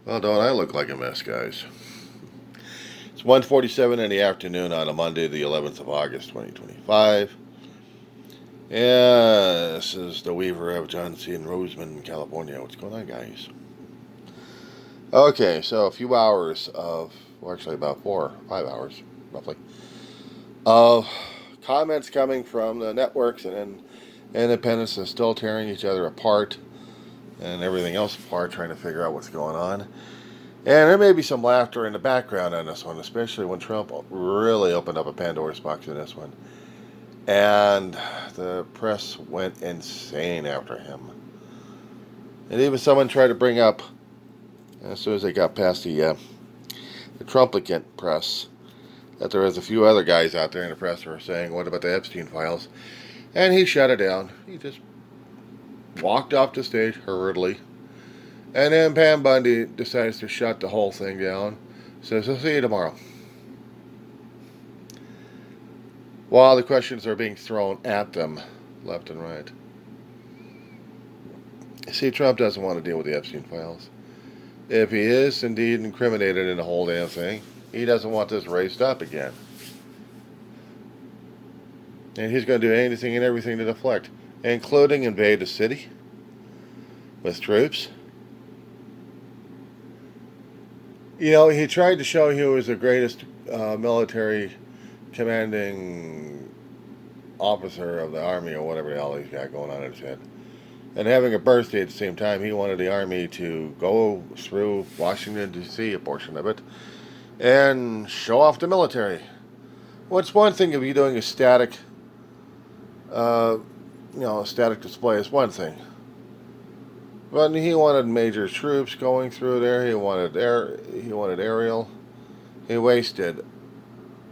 Well, don't I look like a mess, guys? It's 1:47 in the afternoon on a Monday, the 11th of August, 2025. Yeah, this is the Weaver of John C. in Roseman, California. What's going on, guys? Okay, so a few hours of, well, actually about 5 hours, roughly, of comments coming from the networks and independents are still tearing each other apart and everything else apart, trying to figure out what's going on. And there may be some laughter in the background on this one, especially when Trump really opened up a Pandora's box in this one. And the press went insane after him. And even someone tried to bring up, as soon as they got past the Trumplicant press, that there was a few other guys out there in the press who were saying, what about the Epstein files? And he shut it down. He just walked off the stage hurriedly. And then Pam Bundy decides to shut the whole thing down. Says, I'll see you tomorrow. While the questions are being thrown at them, left and right. See, Trump doesn't want to deal with the Epstein files. If he is indeed incriminated in the whole damn thing, he doesn't want this raised up again. And he's going to do anything and everything to deflect, including invade the city with troops. You know, he tried to show he was the greatest military commanding officer of the army or whatever the hell he's got going on in his head. And having a birthday at the same time, he wanted the army to go through Washington, D.C., a portion of it, and show off the military. What's one thing if you're doing a static, a static display is one thing. But he wanted major troops going through there. He wanted aerial. He wasted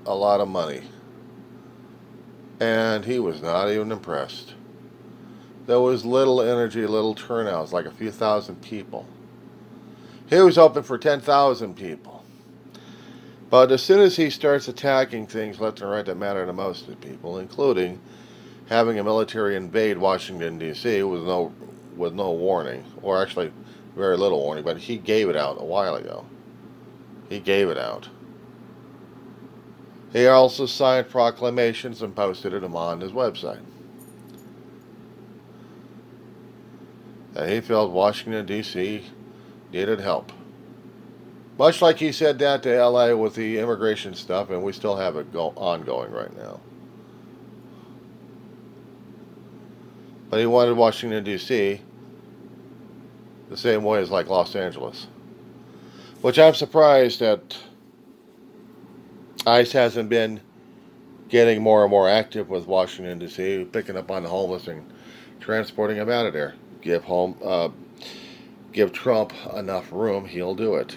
a lot of money. And he was not even impressed. There was little energy, little turnouts, like a few thousand people. He was hoping for 10,000 people. But as soon as he starts attacking things left and right that matter the most to people, including having a military invade Washington, D.C. with no warning, or actually very little warning, but he gave it out a while ago. He gave it out. He also signed proclamations and posted them on his website. And he felt Washington, D.C. needed help. Much like he said that to L.A. with the immigration stuff, and we still have it ongoing right now. But he wanted Washington, D.C. the same way as like Los Angeles. Which I'm surprised that ICE hasn't been getting more and more active with Washington, D.C., picking up on the homeless and transporting them out of there. Give Trump enough room, he'll do it.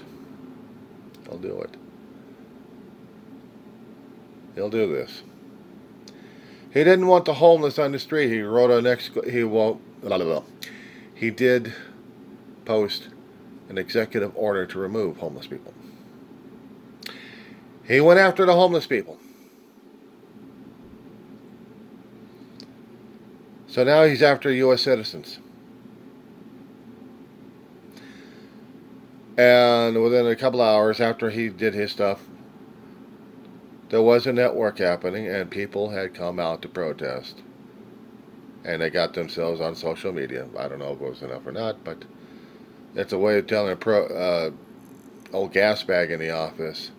He'll do it. He'll do this. He didn't want the homeless on the street. He wrote He did post an executive order to remove homeless people. He went after the homeless people. So now he's after U.S. citizens. And within a couple hours after he did his stuff, there was a network happening and people had come out to protest. And they got themselves on social media. I don't know if it was enough or not, but it's a way of telling old gas bag in the office,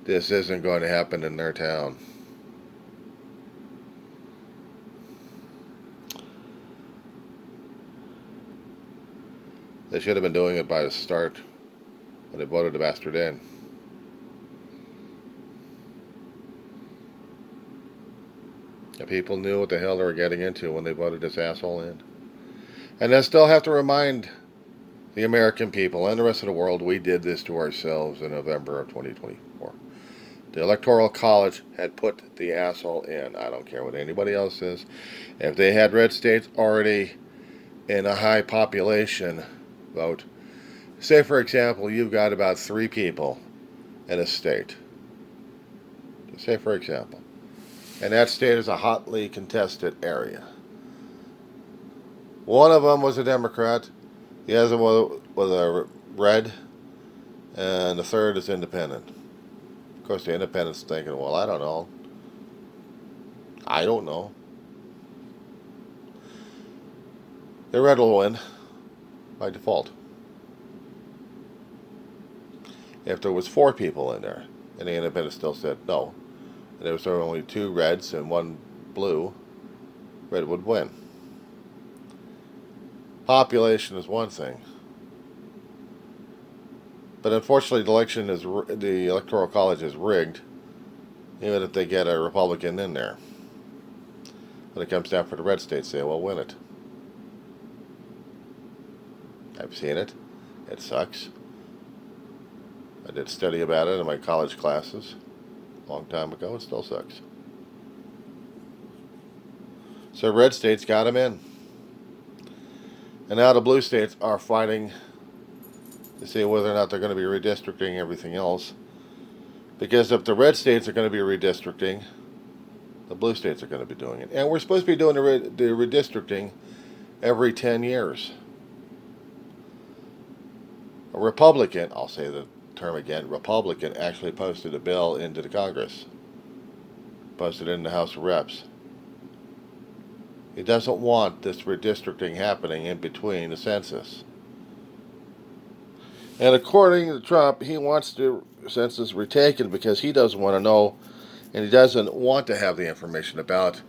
this isn't going to happen in their town. They should have been doing it by the start when they voted the bastard in. The people knew what the hell they were getting into when they voted this asshole in. And I still have to remind the American people and the rest of the world we did this to ourselves in November of 2024. The Electoral College had put the asshole in. I don't care what anybody else says. If they had red states already in a high population vote, say for example you've got about 3 people in a state. Say for example. And that state is a hotly contested area. One of them was a Democrat. The other one was a red. and the third is independent. Of course, the independent's thinking, well, I don't know. I don't know. The red will win by default. If there was 4 people in there, and the independent still said no, and there was only 2 reds and 1 blue, red would win. Population is one thing, but unfortunately, the electoral college is rigged. Even if they get a Republican in there, when it comes down for the red states, they will win it. I've seen it. It sucks. I did study about it in my college classes a long time ago. It still sucks. So red states got them in. And now the blue states are fighting to see whether or not they're going to be redistricting everything else. Because if the red states are going to be redistricting, the blue states are going to be doing it. And we're supposed to be doing the redistricting every 10 years. A Republican, I'll say the term again, Republican actually posted a bill into the Congress. Posted it in the House of Reps. He doesn't want this redistricting happening in between the census. And according to Trump, he wants the census retaken because he doesn't want to know, and he doesn't want to have the information about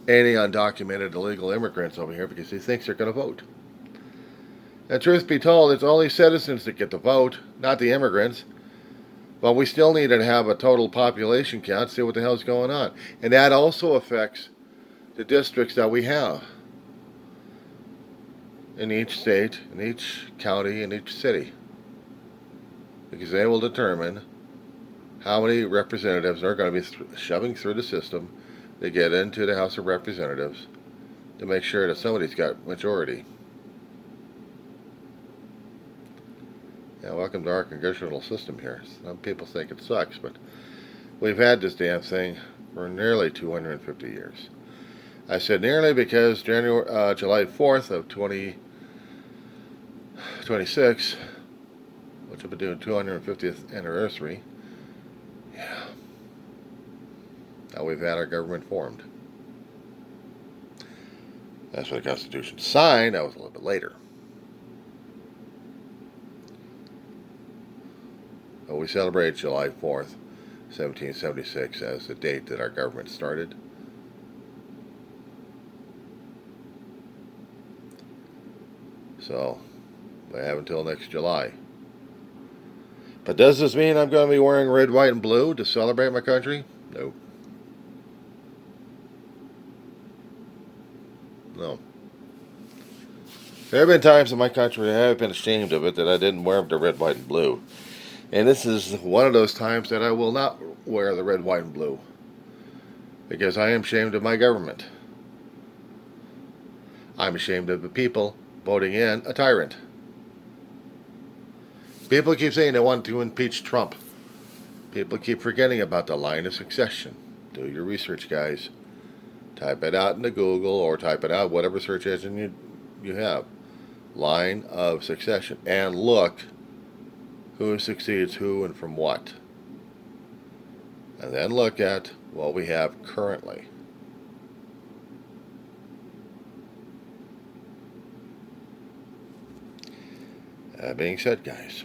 any undocumented illegal immigrants over here because he thinks they're going to vote. And truth be told, it's only citizens that get to vote, not the immigrants. But we still need to have a total population count, see what the hell's going on. And that also affects the districts that we have in each state, in each county, in each city. Because they will determine how many representatives are going to be shoving through the system to get into the House of Representatives to make sure that somebody's got majority. Yeah, welcome to our congressional system here. Some people think it sucks, but we've had this damn thing for nearly 250 years. I said nearly because July 4th of 2026, which will be doing 250th anniversary, yeah, now we've had our government formed. That's when the Constitution signed. That was a little bit later. But we celebrate July 4th, 1776 as the date that our government started. So, we have until next July. But does this mean I'm going to be wearing red, white, and blue to celebrate my country? No. No. There have been times in my country I have been ashamed of it that I didn't wear the red, white, and blue. And this is one of those times that I will not wear the red, white, and blue. Because I am ashamed of my government. I'm ashamed of the people voting in a tyrant. People keep saying they want to impeach Trump. People keep forgetting about the line of succession. Do your research, guys. Type it out into Google or type it out whatever search engine you have. Line of succession. And look who succeeds who and from what. And then look at what we have currently. That being said, guys,